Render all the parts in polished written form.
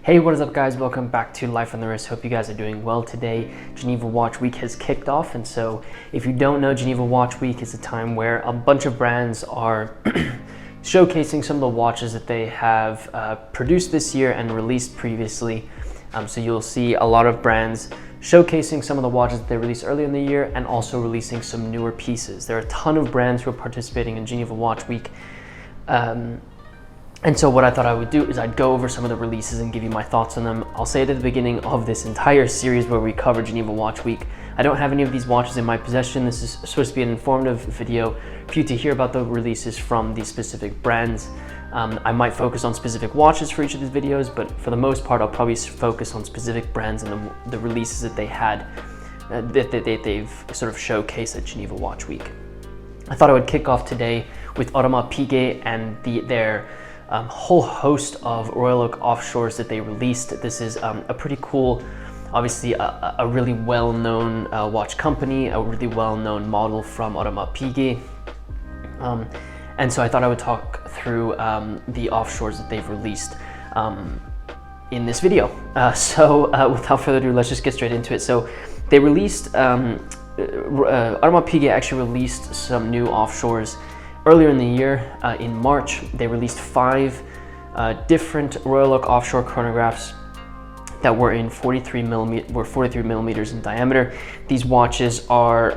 Hey, what is up guys? Welcome back to Life on the Wrist. Hope you guys are doing well today. Geneva Watch Week has kicked off, and so if you don't know, Geneva Watch Week is a time where a bunch of brands are showcasing some of the watches that they have produced this year and released previously. So you'll see a lot of brands showcasing some of the watches that they released earlier in the year and also releasing some newer pieces. There are a ton of brands who are participating in Geneva Watch Week. And so what I thought I would do is I'd go over some of the releases and give you my thoughts on them. I'll say it at the beginning of this entire series where we cover Geneva Watch Week. I don't have any of these watches in my possession. This is supposed to be an informative video for you to hear about the releases from these specific brands. I might focus on specific watches for each of these videos, but for the most part, I'll probably focus on specific brands and the releases that they had, that they've sort of showcased at Geneva Watch Week. I thought I would kick off today with Audemars Piguet and their whole host of Royal Oak Offshores that they released. This is a pretty cool, obviously a really well-known watch company, a really well-known model from Audemars Piguet. And so I thought I would talk through the offshores that they've released in this video. So without further ado, let's just get straight into it. So they released, Audemars Piguet actually released some new offshores earlier in the year. In March, they released 5 different Royal Oak Offshore Chronographs that were in 43 millimeters in diameter. These watches are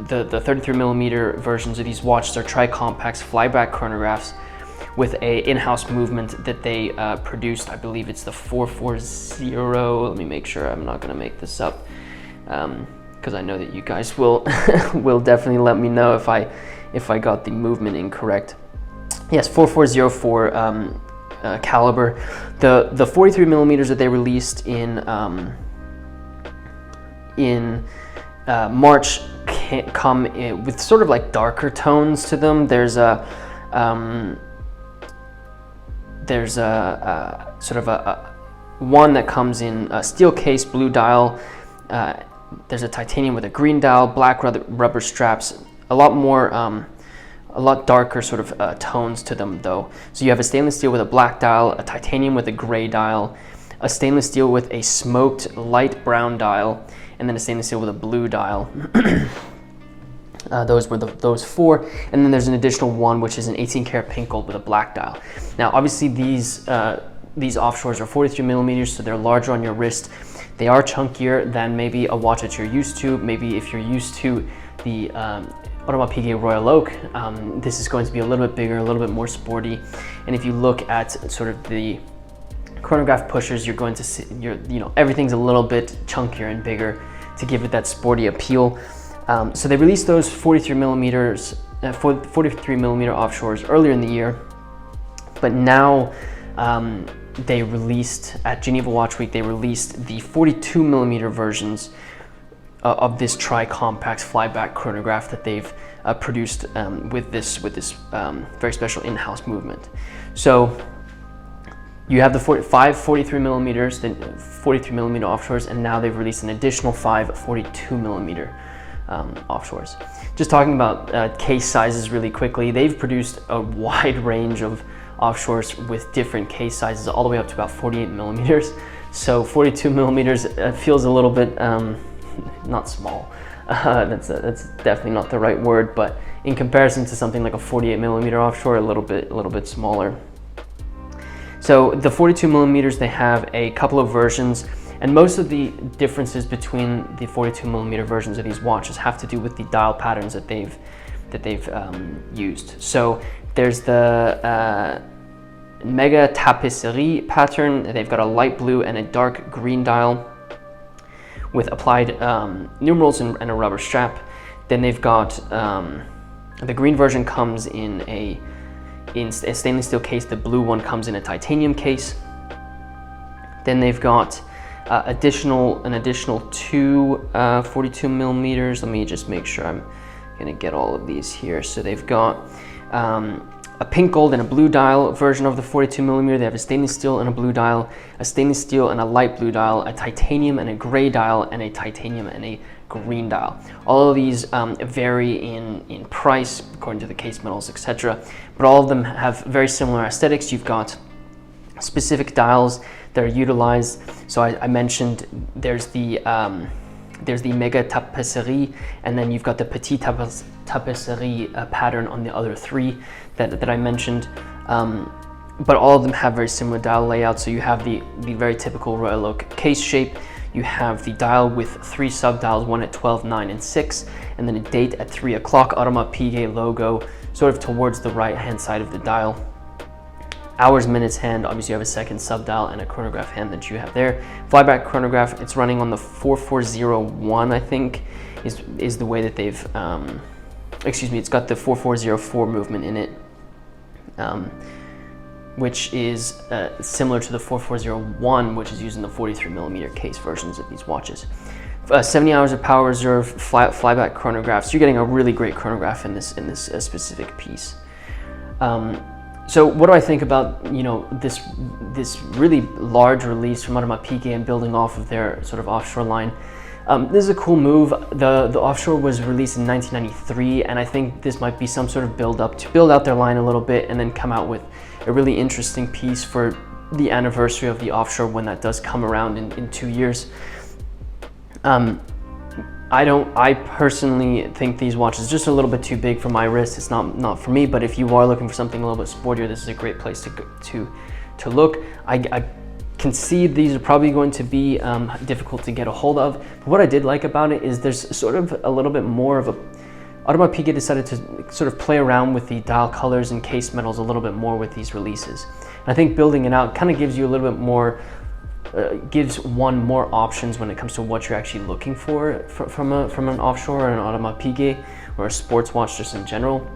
the 33 millimeter versions of these watches are tri-compacts flyback chronographs with a in-house movement that they produced. I believe it's the 440. Let me make sure I'm not going to make this up, because I know that you guys will will definitely let me know if I got the movement incorrect. Yes, 4404 caliber. The 43 millimeters that they released in March come with sort of like darker tones to them. There's a sort of a one that comes in a steel case, blue dial. There's a titanium with a green dial, black rubber straps, a lot darker sort of tones to them though. So you have a stainless steel with a black dial, a titanium with a gray dial, a stainless steel with a smoked light brown dial, and then a stainless steel with a blue dial. Those were those 4, and then there's an additional one which is an 18 karat pink gold with a black dial. Now obviously these offshores are 43 millimeters, so they're larger on your wrist. They are chunkier than maybe a watch that you're used to. Maybe if you're used to the Audemars Piguet Royal Oak, this is going to be a little bit bigger, a little bit more sporty. And if you look at sort of the chronograph pushers, you're going to see, everything's a little bit chunkier and bigger to give it that sporty appeal. So they released those 43 millimeter offshores earlier in the year, but now they released at Geneva Watch Week, they released the 42 millimeter versions of this tri-compact flyback chronograph that they've produced with this very special in-house movement. So you have the 43 millimeters, the 43 millimeter offshores, and now they've released an additional 5 42 millimeter offshores. Just talking about case sizes really quickly, they've produced a wide range of offshores with different case sizes, all the way up to about 48 millimeters. So 42 millimeters feels a little bit not small. That's definitely not the right word, but in comparison to something like a 48 millimeter offshore, a little bit smaller. So the 42 millimeters, they have a couple of versions, and most of the differences between the 42 millimeter versions of these watches have to do with the dial patterns that they've used. So there's the Mega Tapisserie pattern. They've got a light blue and a dark green dial with applied numerals and a rubber strap. Then they've got the green version comes in a stainless steel case. The blue one comes in a titanium case. Then they've got an additional 2 42 millimeters. Let me just make sure I'm gonna get all of these here. So they've got a pink gold and a blue dial version of the 42 millimeter. They have a stainless steel and a blue dial, a stainless steel and a light blue dial, a titanium and a gray dial, and a titanium and a green dial. All of these vary in price according to the case metals, etc. But all of them have very similar aesthetics. You've got specific dials that are utilized. So I mentioned there's the Mega Tapisserie, and then you've got the Petit Tapisserie pattern on the other three that I mentioned. But all of them have very similar dial layouts. So you have the very typical Royal Oak case shape. You have the dial with 3 subdials, one at 12, 9, and 6, and then a date at 3 o'clock, Audemars Piguet logo, sort of towards the right-hand side of the dial. Hours, minutes hand, obviously you have a second subdial and a chronograph hand that you have there. Flyback chronograph, it's running on the 4401, I think, is the way that they've, excuse me, it's got the 4404 movement in it, which is similar to the 4401, which is used in the 43mm case versions of these watches. 70 hours of power reserve, flyback chronographs. You're getting a really great chronograph in this specific piece. So what do I think about, you know, this really large release from Audemars Piguet and building off of their sort of offshore line? This is a cool move. The offshore was released in 1993, and I think this might be some sort of build up to build out their line a little bit and then come out with a really interesting piece for the anniversary of the offshore when that does come around in 2 years. I personally think these watches are just a little bit too big for my wrist. It's not for me, but if you are looking for something a little bit sportier, this is a great place to look. I concede these are probably going to be difficult to get a hold of. But what I did like about it is there's sort of a little bit more of a, Audemars Piguet decided to sort of play around with the dial colors and case metals a little bit more with these releases. And I think building it out kind of gives you a little bit more, gives one more options when it comes to what you're actually looking for from an offshore or an Audemars Piguet or a sports watch just in general.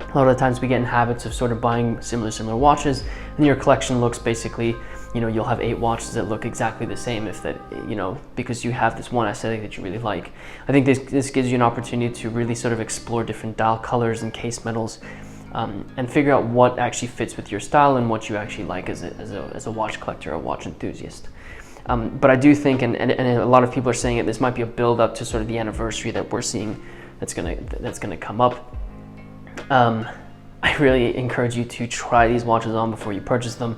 A lot of the times we get in habits of sort of buying similar watches, and your collection looks basically, you know, you'll have 8 watches that look exactly the same if that, you know, because you have this one aesthetic that you really like. I think this gives you an opportunity to really sort of explore different dial colors and case metals, and figure out what actually fits with your style and what you actually like as a watch collector or watch enthusiast. But I do think, and a lot of people are saying it, this might be a build up to sort of the anniversary that we're seeing that's gonna come up. I really encourage you to try these watches on before you purchase them.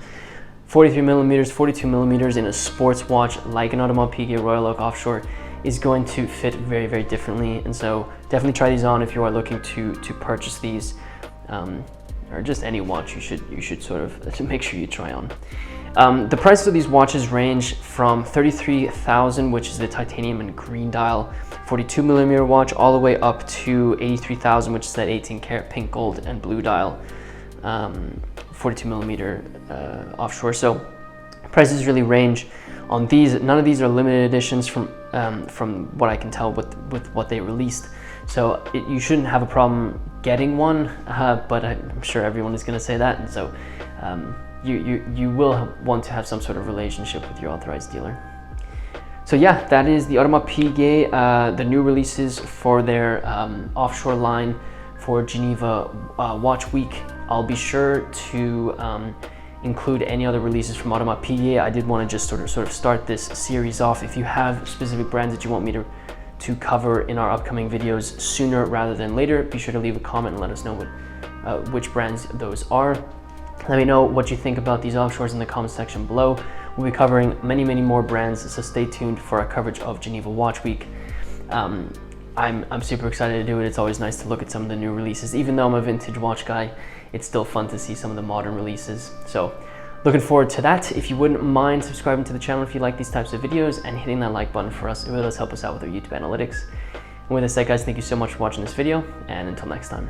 43mm, 42mm in a sports watch like an Audemars Piguet Royal Oak Offshore is going to fit very, very differently. And so definitely try these on if you are looking to purchase these, or just any watch you should sort of make sure you try on. The prices of these watches range from $33,000, which is the titanium and green dial 42mm watch, all the way up to $83,000, which is that 18-karat pink, gold, and blue dial 42mm offshore. So prices really range on these. None of these are limited editions from what I can tell with what they released. So you shouldn't have a problem getting one, but I'm sure everyone is going to say that, and so you will want to have some sort of relationship with your authorized dealer. So yeah, that is the Audemars Piguet, the new releases for their offshore line for Geneva Watch Week. I'll be sure to include any other releases from Audemars Piguet. I did want to just sort of start this series off. If you have specific brands that you want me to cover in our upcoming videos sooner rather than later, be sure to leave a comment and let us know which brands those are. Let me know what you think about these offshores in the comment section below. We'll be covering many more brands, so stay tuned for our coverage of Geneva Watch Week. I'm super excited to do it. It's always nice to look at some of the new releases. Even though I'm a vintage watch guy, it's still fun to see some of the modern releases. So looking forward to that. If you wouldn't mind subscribing to the channel if you like these types of videos and hitting that like button for us, it really does help us out with our YouTube analytics. And with that said, guys, thank you so much for watching this video, and until next time.